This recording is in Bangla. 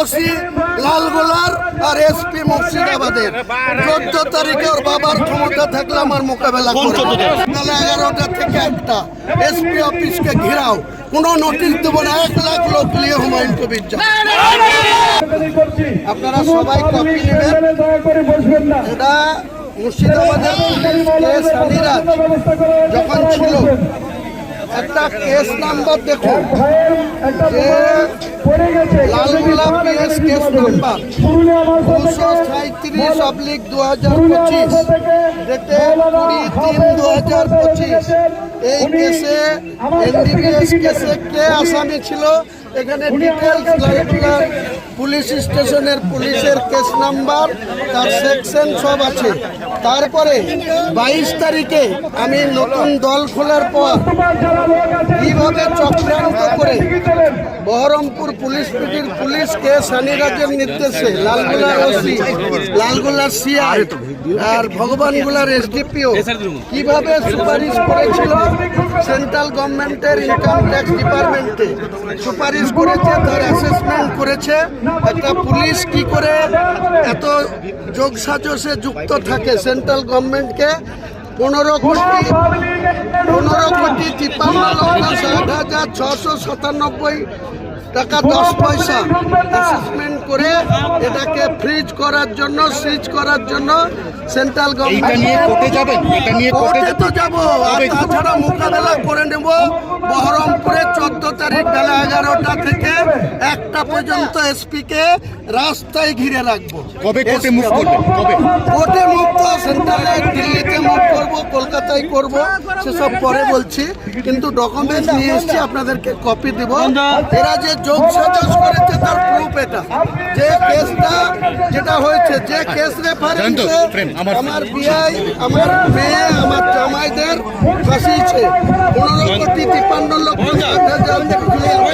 ওসি লালগোলার আর এসপি মুর্শিদাবাদের 14 তারিখে ওর বাবার ক্ষমতা থাকলে আমার মোকাবেলা করবে। বেলা 11টা থেকে 1টা এসপি অফিসকে ঘেরাও, কোনো নোটিশ দেবো না, 1 লাখ লোক নিয়ে হুমায়ুন কবির যান। আপনারা সবাই কপি নেবেন। এটা মুর্শিদাবাদের কেস আনিরাজ যখন ছিল, একটা কেস নাম্বার দেখুন, যে লালগোলা পিএস কেস নাম্বার 237/2025, ডেটে 20/3/2025। এই কেসে এনডিপিএস কেসে কে আসামি ছিল, এখানে ডিটেলস লালগোলার পুলিশ স্টেশনের পুলিশের কেস নাম্বার, তার সেকশন সব আছে। তারপরে 22 তারিখে আমি নতুন দল খোলার পর কিভাবে চক্রান্ত করে বহরমপুর পুলিশ পিটির পুলিশকে সানিরাজের নির্দেশে লালগোলার ওসি, লালগোলার সিআই আর ভগবানগোলার এসডিপিও কিভাবে সুপারিশ করেছিল সেন্ট্রাল গভর্নমেন্টের ইনকাম ট্যাক্স ডিপার্টমেন্টে, সুপারিশ করেছে, তার অ্যাসেসমেন্ট করেছে। একটা পুলিশ কি করে এত যোগসাজশে যুক্ত থাকে সেন্ট্রাল গভর্নমেন্টকে 15,53,60,697 টাকা 10 পয়সা অ্যাসেসমেন্ট করে এটাকে ফ্রিজ করার জন্য, সিজ করার জন্য সেন্ট্রাল গভর্নমেন্ট কোর্টে তো যাবো, আর তাছাড়া মোকাবেলা করে নেব। বহরমপুরে 14 তারিখ বেলা 11টা থেকে 1টা পর্যন্ত এসপিকে রাস্তায় ঘিরে রাখবো। কোর্টে মুভ তো সেন্ট্রালে, দিল্লিতে মুভ করবো, কলকাতায় করব, সেসব পরে বলছি, কিন্তু ডকুমেন্টস নিয়ে এসছি, আপনাদেরকে কপি দিব। এরা যে যোগ সাজস করেছে তার প্রুফ এটা, যে কেসটা যেটা হয়েছে, যে কেস রেফারেন্সে আমার বিআই, আমার মেয়ে, আমার জামাইদের ফাঁসিয়েছে 15,53,00,000